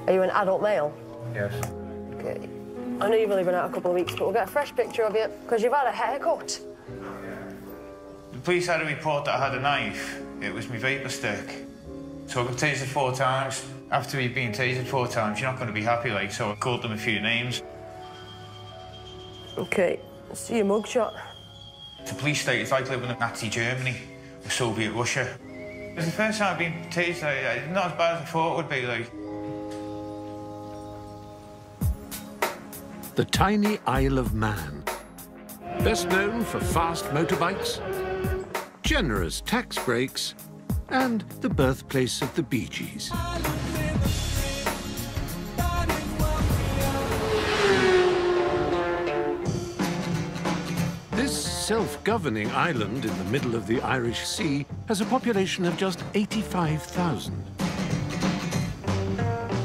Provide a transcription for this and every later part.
Are you an adult male? Yes. Okay. I know you've only been out a couple of weeks, but we'll get a fresh picture of you, because you've had a haircut. The police had a report that I had a knife. It was my vapor stick. So I got tasered 4 times. After you've been tasered 4 times, you're not going to be happy, like, so I called them a few names. Okay, let's see your mugshot. The police state it's like living in Nazi Germany or Soviet Russia. It was the first time I've been tasered, not as bad as I thought it would be, like. The tiny Isle of Man. Best known for fast motorbikes, generous tax breaks, and the birthplace of the Bee Gees. This self-governing island in the middle of the Irish Sea has a population of just 85,000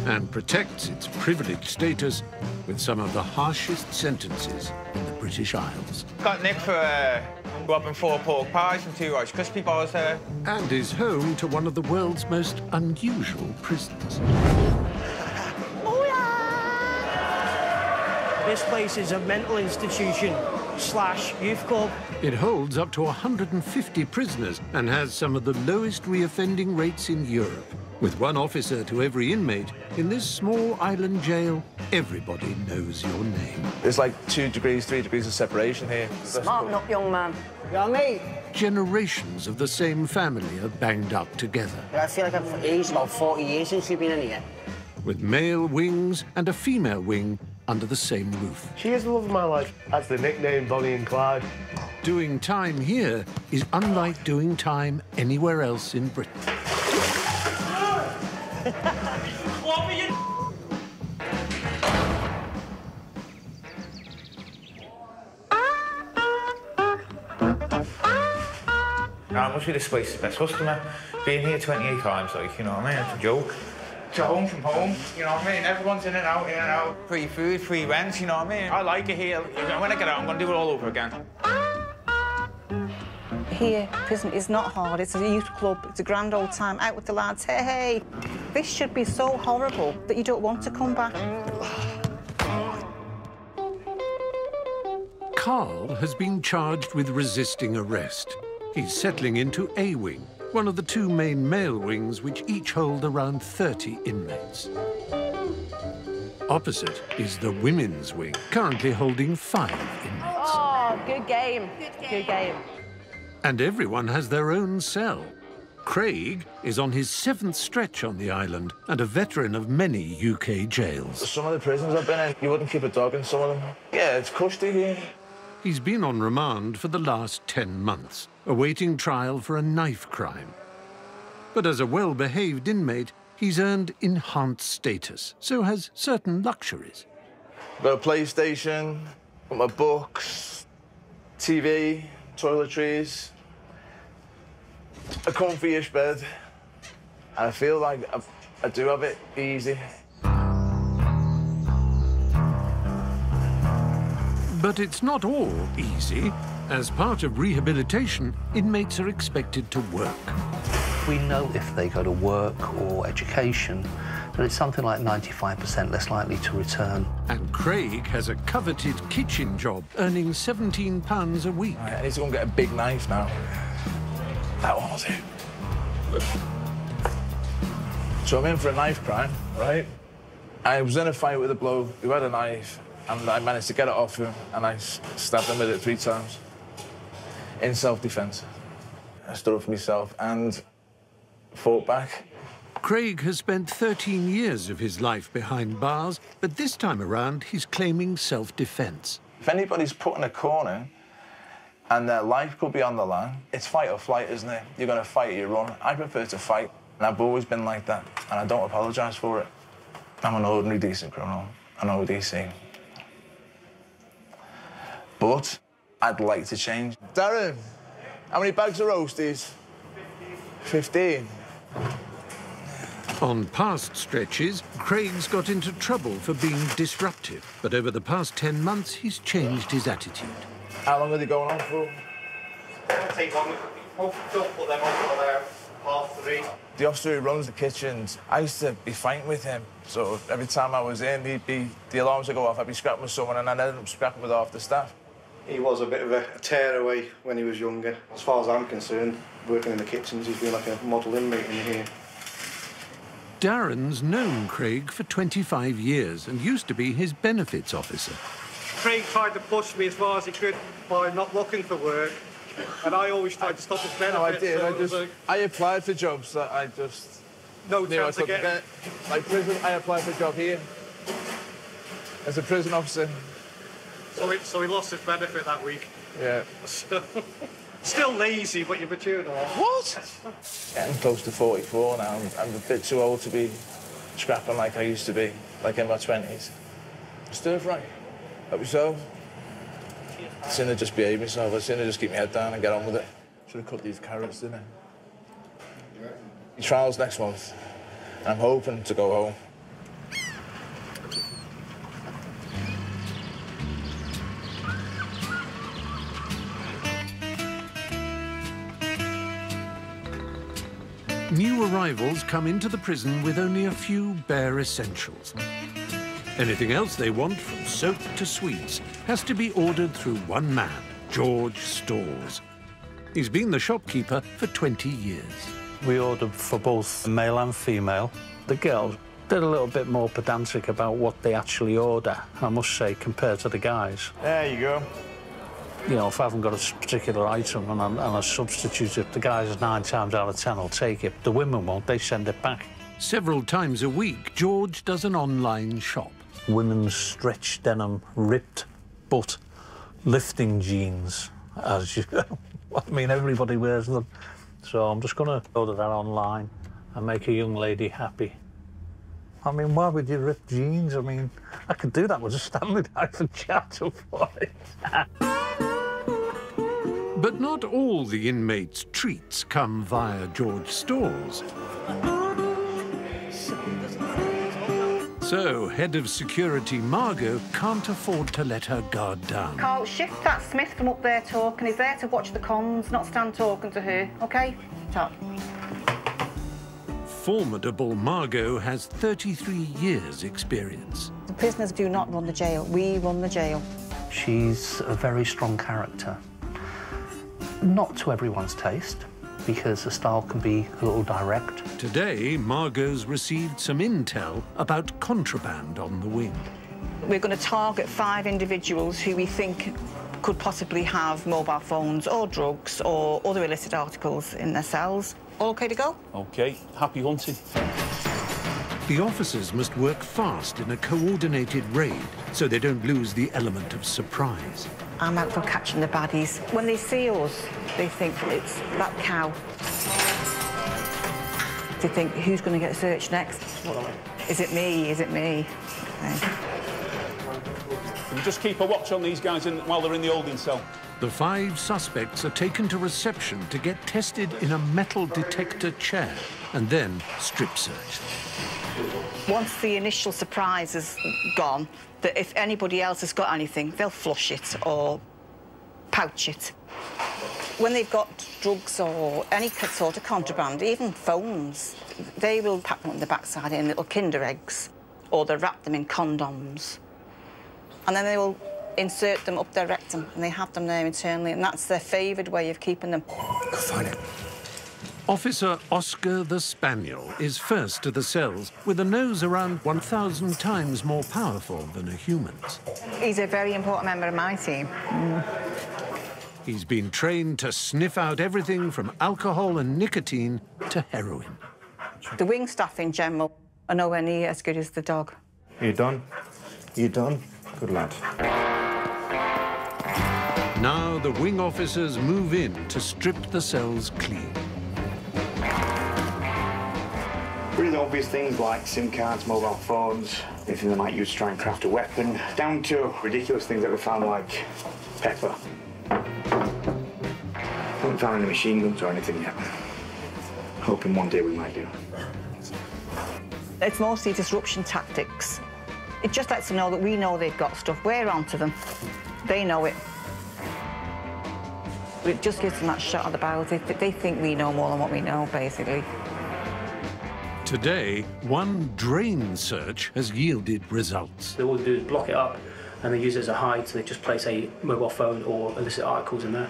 and protects its privileged status with some of the harshest sentences in the British Isles. Got nicked for robbing 4 pork pies and 2 Rice Krispie bars there. And is home to one of the world's most unusual prisons. This place is a mental institution / youth club. It holds up to 150 prisoners and has some of the lowest reoffending rates in Europe. With 1 officer to every inmate, in this small island jail, everybody knows your name. There's like 2 degrees, 3 degrees of separation here. Smarten up, young man. You know what I mean? Generations of the same family are banged up together. I feel like I've aged about 40 years since you've been in here. With male wings and a female wing under the same roof. She is the love of my life. That's the nickname, Bonnie and Clyde. Doing time here is unlike doing time anywhere else in Britain. What were you... I must be this place's best customer. Been here 28 times, like, you know what I mean? It's a joke. To home from home, you know what I mean? Everyone's in and out, in and out. Free food, free rent, you know what I mean? I like it here. When I get out, I'm going to do it all over again. Here, prison is not hard. It's a youth club. It's a grand old time out with the lads. Hey, hey. This should be so horrible that you don't want to come back. Carl has been charged with resisting arrest. He's settling into A wing, one of the 2 main male wings which each hold around 30 inmates. Opposite is the women's wing, currently holding 5 inmates. Oh, good game. Good game. And everyone has their own cell. Craig is on his 7th stretch on the island and a veteran of many UK jails. Some of the prisons I've been in, you wouldn't keep a dog in some of them. Yeah, it's cushy here. He's been on remand for the last 10 months, awaiting trial for a knife crime. But as a well-behaved inmate, he's earned enhanced status, so has certain luxuries. Got a PlayStation, got my books, TV, toiletries, a comfy-ish bed, and I feel like I do have it easy. But it's not all easy. As part of rehabilitation, inmates are expected to work. We know if they go to work or education, that it's something like 95% less likely to return. And Craig has a coveted kitchen job, earning £17 a week. Right, I need to go and get a big knife now. That one was it. So I'm in for a knife crime, right? I was in a fight with a bloke who had a knife, and I managed to get it off him, and I stabbed him with it 3 times. In self-defense. I stood up for myself and fought back. Craig has spent 13 years of his life behind bars, but this time around he's claiming self-defense. If anybody's put in a corner and their life could be on the line, it's fight or flight, isn't it? You're going to fight or you run. I prefer to fight, and I've always been like that, and I don't apologise for it. I'm an ordinary, decent criminal. I know DC. But I'd like to change. Darren, how many bags of roasties? 15. On past stretches, Craig's got into trouble for being disruptive, but over the past 10 months, he's changed his attitude. How long are they going on for? It'll take longer. Don't put them on till about 3:30. mate. The officer who runs the kitchens, I used to be fighting with him. So every time I was in, the alarms would go off, I'd be scrapping with someone, and I'd end up scrapping with half the staff. He was a bit of a tearaway when he was younger. As far as I'm concerned, working in the kitchens, he's been like a model inmate in here. Darren's known Craig for 25 years and used to be his benefits officer. Craig tried to push me as far as he could by not looking for work, and I always tried to stop his benefits. No, I did. So I applied for jobs that I just... No chance to get. Like prison, I applied for a job here as a prison officer. So he lost his benefit that week. Yeah. Still lazy, but you've matured a lot. What? Getting close to 44 now. I'm a bit too old to be scrapping like I used to be, like in my 20s. Stir fry. Hope so. I'd sooner just behave myself. I'd sooner just keep my head down and get on with it. Should have cut these carrots, didn't I? The trial's next month. I'm hoping to go home. New arrivals come into the prison with only a few bare essentials. Anything else they want, from soap to sweets, has to be ordered through one man, George Stores. He's been the shopkeeper for 20 years. We ordered for both male and female. The girls, they're a little bit more pedantic about what they actually order, I must say, compared to the guys. There you go. You know, if I haven't got a particular item and I substitute it, the guys 9 times out of 10 will take it. The women won't, they send it back. Several times a week, George does an online shop. Women's stretch denim, ripped butt, lifting jeans, as you know. I mean, everybody wears them. So I'm just going to order that online and make a young lady happy. I mean, why would you rip jeans? I mean, I could do that with a Stanley knife and chapter for it. But not all the inmates' treats come via George Stores. So, head of security Margot can't afford to let her guard down. Carl, shift that Smith from up there talking. He's there to watch the cons, not stand talking to her, OK? Top. Formidable Margot has 33 years' experience. The prisoners do not run the jail. We run the jail. She's a very strong character. Not to everyone's taste, because the style can be a little direct. Today, Margot's received some intel about contraband on the wing. We're going to target 5 individuals who we think could possibly have mobile phones or drugs or other illicit articles in their cells. All OK to go? OK. Happy hunting. The officers must work fast in a coordinated raid so they don't lose the element of surprise. I'm out for catching the baddies. When they see us, they think it's that cow. They think, who's going to get searched next? Is it me? Is it me? Okay. We just keep a watch on these guys while they're in the holding cell. The 5 suspects are taken to reception to get tested in a metal detector chair and then strip searched. Once the initial surprise is gone, that if anybody else has got anything, they'll flush it or pouch it. When they've got drugs or any sort of contraband, even phones, they will pack them on the backside in little Kinder eggs, or they'll wrap them in condoms. And then they will insert them up their rectum, and they have them there internally, and that's their favoured way of keeping them. Go find it. Officer Oscar the Spaniel is first to the cells with a nose around 1,000 times more powerful than a human's. He's a very important member of my team. He's been trained to sniff out everything from alcohol and nicotine to heroin. The wing staff in general are nowhere near as good as the dog. You done? You done? Good lad. Now the wing officers move in to strip the cells clean. Really obvious things like SIM cards, mobile phones, anything they might use to try and craft a weapon, down to ridiculous things that we found like pepper. Haven't found any machine guns or anything yet. Hoping one day we might do. It's mostly disruption tactics. It just lets them know that we know they've got stuff. We're onto them. They know it. It just gives them that shot of the barrel. They think we know more than what we know, basically. Today, one drain search has yielded results. All they do is block it up and they use it as a hide, so they just place a mobile phone or illicit articles in there.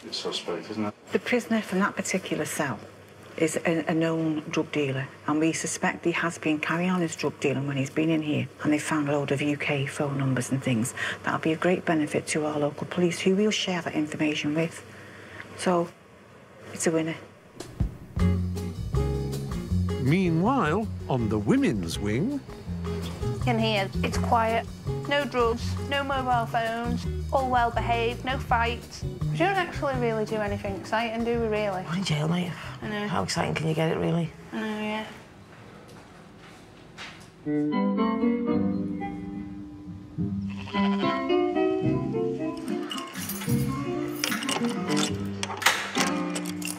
It's suspect, isn't it? The prisoner from that particular cell is a known drug dealer, and we suspect he has been carrying on his drug dealing when he's been in here, and they've found a load of UK phone numbers and things. That'll be of great benefit to our local police, who we'll share that information with. So, it's a winner. Meanwhile, on the women's wing... In here, it's quiet. No drugs, no mobile phones, all well behaved, no fights. We don't actually really do anything exciting, do we, really? We're in jail, mate. I know. How exciting can you get it, really? I know, yeah.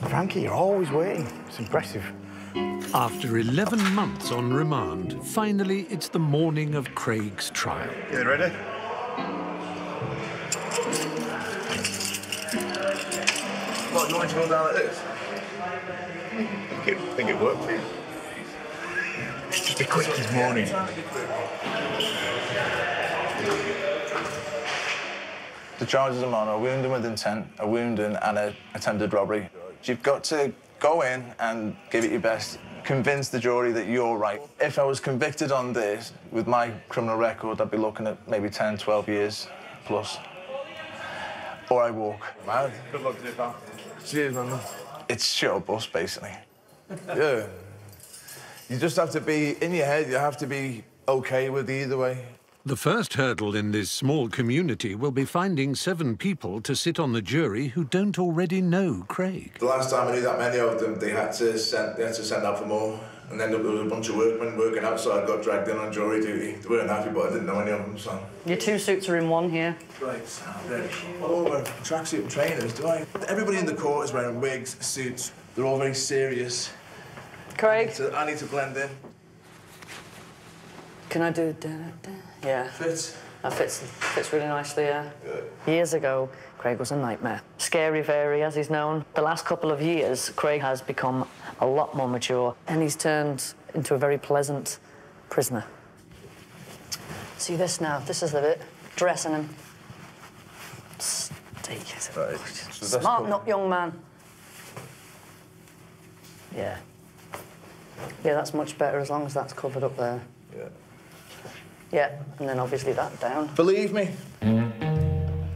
Frankie, you're always waiting. It's impressive. After 11 months on remand, finally it's the morning of Craig's trial. You ready? What, you want to go down like this? I think it worked for you. Just be quick this morning. The charges I'm on are wounding with intent, a wounding and an attempted robbery. You've got to go in and give it your best. Convince the jury that you're right. If I was convicted on this, with my criminal record, I'd be looking at maybe 10, 12 years plus. Or I walk. Mad. Good luck to you, pal. Cheers, man. It's shit or bust, basically. Yeah. You just have to be, in your head, you have to be OK with either way. The first hurdle in this small community will be finding 7 people to sit on the jury who don't already know Craig. The last time I knew that many of them, they had to send out for more. And then there was a bunch of workmen working outside, got dragged in on jury duty. They weren't happy, but I didn't know any of them, so... Your 2 suits are in one here. Right, all wear tracksuit and trainers, do I? Everybody in the court is wearing wigs, suits. They're all very serious. Craig? I need to blend in. Can I do... Yeah. Fits? That fits really nicely, yeah. Good. Years ago, Craig was a nightmare. Scary fairy, as he's known. The last couple of years, Craig has become a lot more mature, and he's turned into a very pleasant prisoner. See this now? This is the bit. Dressing him. Right. Smarten up, young man. Yeah. Yeah, that's much better as long as that's covered up there. Yeah. Yeah, and then obviously that down. Believe me,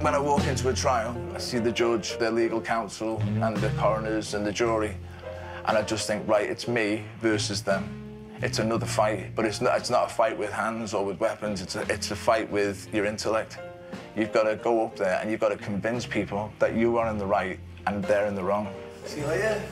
when I walk into a trial, I see the judge, their legal counsel, and the coroners and the jury, and I just think, right, it's me versus them. It's another fight, but it's not a fight with hands or with weapons. It's a fight with your intellect. You've got to go up there and you've got to convince people that you are in the right and they're in the wrong. See you later.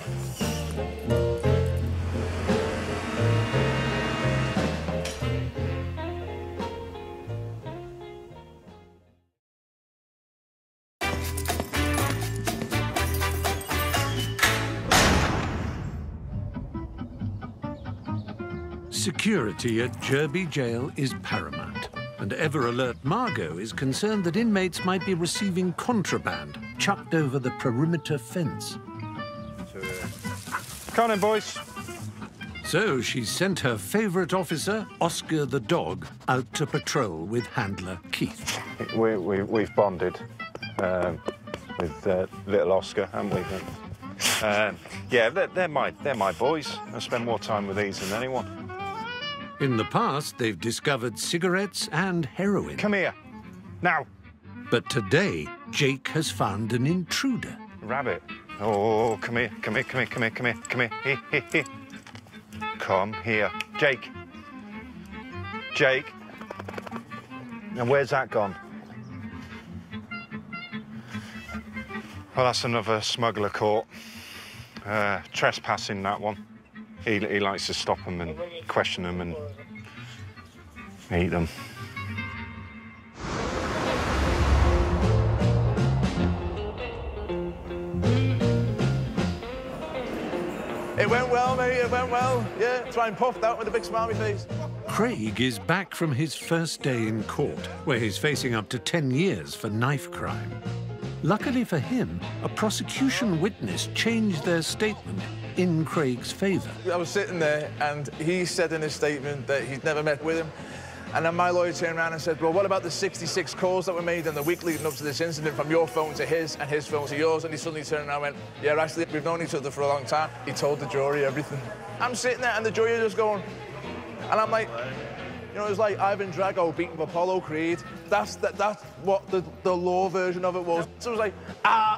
Security at Jerby Jail is paramount, and ever-alert Margot is concerned that inmates might be receiving contraband chucked over the perimeter fence. Come on in, boys. So she sent her favourite officer, Oscar the dog, out to patrol with handler Keith. We've bonded with little Oscar, haven't we? Yeah, they're my boys. I spend more time with these than anyone. In the past, they've discovered cigarettes and heroin. Come here, now. But today, Jake has found an intruder. Rabbit. Oh, come here. Here. Come here. Jake. Now, where's that gone? Well, that's another smuggler caught. Trespassing, that one. He likes to stop them and question them and eat them. It went well, mate, it went well. Yeah, try and puffed out with a big smile on my face. Craig is back from his first day in court, where he's facing up to 10 years for knife crime. Luckily for him, a prosecution witness changed their statement in Craig's favour. I was sitting there, and he said in his statement that he'd never met with him. And then my lawyer turned around and said, well, what about the 66 calls that were made in the week leading up to this incident from your phone to his and his phone to yours? And he suddenly turned around and went, yeah, actually, we've known each other for a long time. He told the jury everything. I'm sitting there, and the jury are just going, and I'm like, you know, it was like Ivan Drago beating Apollo Creed. That's what the law version of it was. So it was like,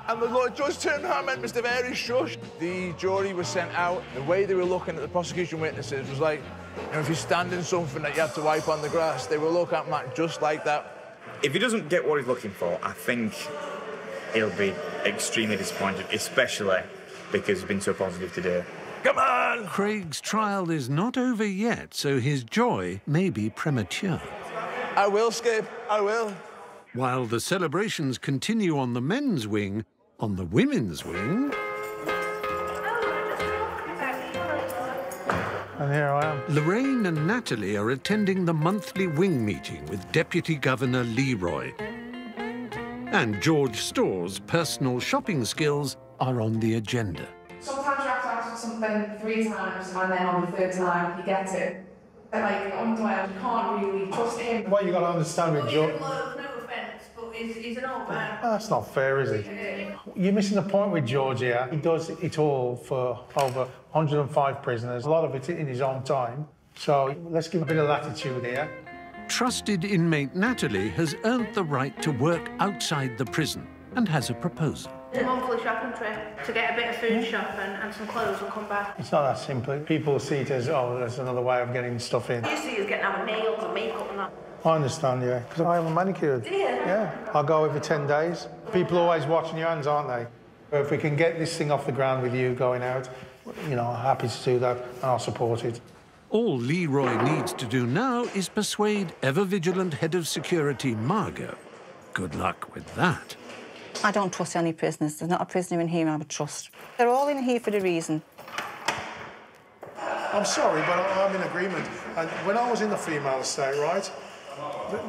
and the lawyer judge turned around and went, Mr. Very, shush. The jury was sent out. The way they were looking at the prosecution witnesses was like, you know, if you stand in something that you have to wipe on the grass, they will look at Matt just like that. If he doesn't get what he's looking for, I think he'll be extremely disappointed, especially because he's been so positive today. Come on! Craig's trial is not over yet, so his joy may be premature. I will, Skip, I will. While the celebrations continue on the men's wing, on the women's wing... And here I am. Lorraine and Natalie are attending the monthly wing meeting with Deputy Governor Leroy. And George Storr's personal shopping skills are on the agenda. Sometimes you have to ask for something 3 times, and then on the 3rd time you get it. Like, underwear, you can't really trust him. What you got to understand with George... No offence, but he's an old man. That's not fair, is it? You're missing the point with George here. He does it all for over 105 prisoners, a lot of it in his own time. So let's give a bit of latitude here. Trusted inmate Natalie has earned the right to work outside the prison and has a proposal. A monthly shopping trip to get a bit of food shopping and some clothes and come back. It's not that simple. People see it as, oh, that's another way of getting stuff in. You see us getting our nails and makeup and that. I understand, yeah, because I am a manicured. Do you? Yeah, I'll go every 10 days. People are always watching your hands, aren't they? If we can get this thing off the ground with you going out, you know, I'm happy to do that, and I'll support it. All Leroy needs to do now is persuade ever-vigilant head of security, Margot. Good luck with that. I don't trust any prisoners. There's not a prisoner in here I would trust. They're all in here for a reason. I'm sorry, but I'm in agreement. And when I was in the female estate, right,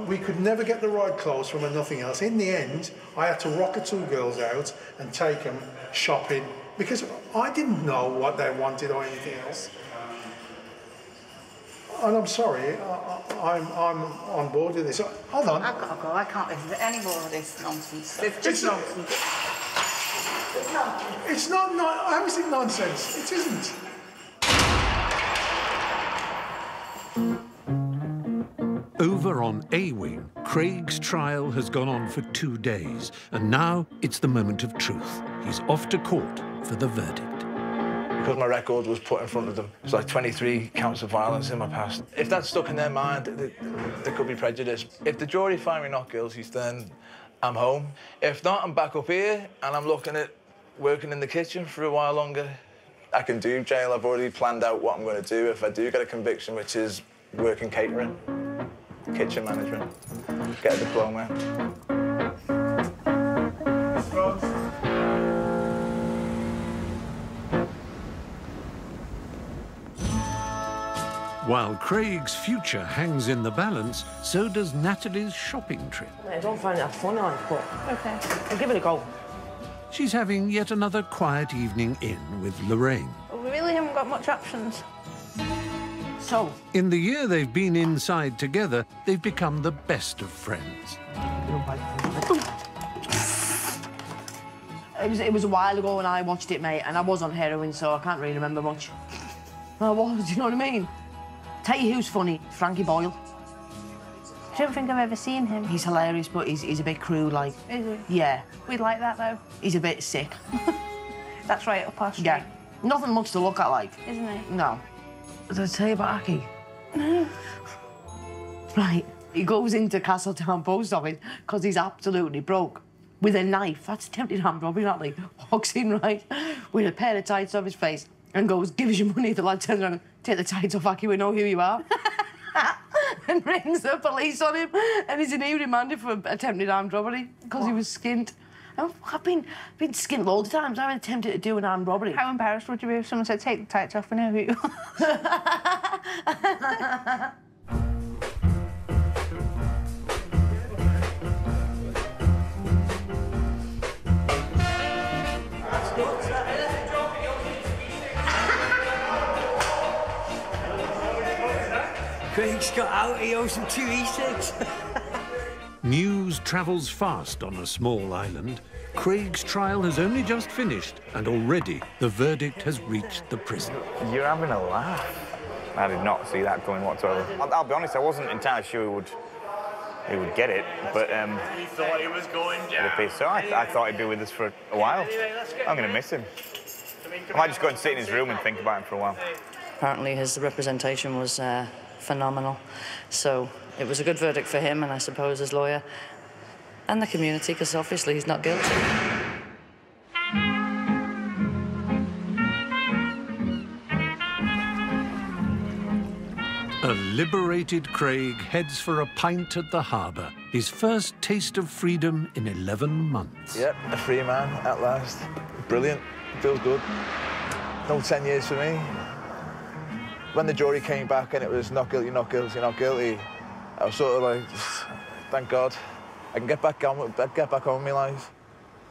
we could never get the right clothes from her, nothing else. In the end, I had to rock the 2 girls out and take them shopping because I didn't know what they wanted or anything else. And I'm sorry, I'm on board with this. Hold on. I've got to go. I can't listen to any more of this nonsense. It's just nonsense. It's not. How is it nonsense? It isn't. Over on A Wing, Craig's trial has gone on for 2 days, and now it's the moment of truth. He's off to court for the verdict. Because my record was put in front of them, it's like 23 counts of violence in my past. If that's stuck in their mind, there could be prejudice. If the jury find me not guilty, then I'm home. If not, I'm back up here, and I'm looking at working in the kitchen for a while longer. I can do jail. I've already planned out what I'm going to do if I do get a conviction, which is working catering, kitchen management, get a diploma. While Craig's future hangs in the balance, so does Natalie's shopping trip. I don't find that funny, but okay, I'll give it a go. She's having yet another quiet evening in with Lorraine. We really haven't got much options. So, in the year they've been inside together, they've become the best of friends. It was a while ago when I watched it, mate, and I was on heroin, so I can't really remember much. I was, do you know what I mean? Tell you who's funny, Frankie Boyle. I don't think I've ever seen him. He's hilarious, but he's a bit crude, like. Is he? Yeah. We'd like that, though. He's a bit sick. That's right up our street. Yeah. Nothing much to look at, like. Isn't he? No. Did I tell you about Aki? No. Right. He goes into Castletown Post Office because he's absolutely broke. With a knife. That's attempted armed robbery, not like. Walks in, right, with a pair of tights off his face and goes, give us your money. The lad turns around and take the tights off, Aki, we know who you are. And rings the police on him, and he's in here remanded for attempted armed robbery because he was skint. I've been skint loads of times. I've attempted to do an armed robbery. How embarrassed would you be if someone said, take the tights off, we know who you are? Craig's got out, he owes him 2 E6. News travels fast on a small island. Craig's trial has only just finished, and already the verdict has reached the prison. You're having a laugh. I did not see that coming whatsoever. I'll be honest, I wasn't entirely sure he would get it, but he thought he was going down. So I thought he'd be with us for a while. I'm going to miss him. I might just go and sit in his room and think about him for a while. Apparently his representation was phenomenal, so it was a good verdict for him and I suppose his lawyer and the community, because obviously he's not guilty. A liberated Craig heads for a pint at the harbour, his first taste of freedom in 11 months. Yep, a free man at last. Brilliant, feels good. No 10 years for me. When the jury came back and it was not guilty, not guilty, not guilty, I was sort of like, thank God, I can get back on with my life.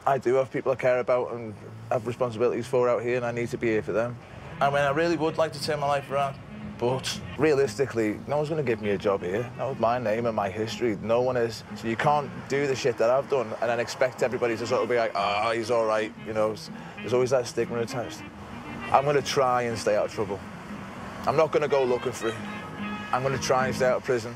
I do have people I care about and have responsibilities for out here, and I need to be here for them. I mean, I really would like to turn my life around, but realistically, no one's going to give me a job here. Not with my name and my history. No one is. So you can't do the shit that I've done and then expect everybody to sort of be like, oh, he's all right, you know. There's always that stigma attached. I'm going to try and stay out of trouble. I'm not going to go looking for it. I'm going to try and stay out of prison.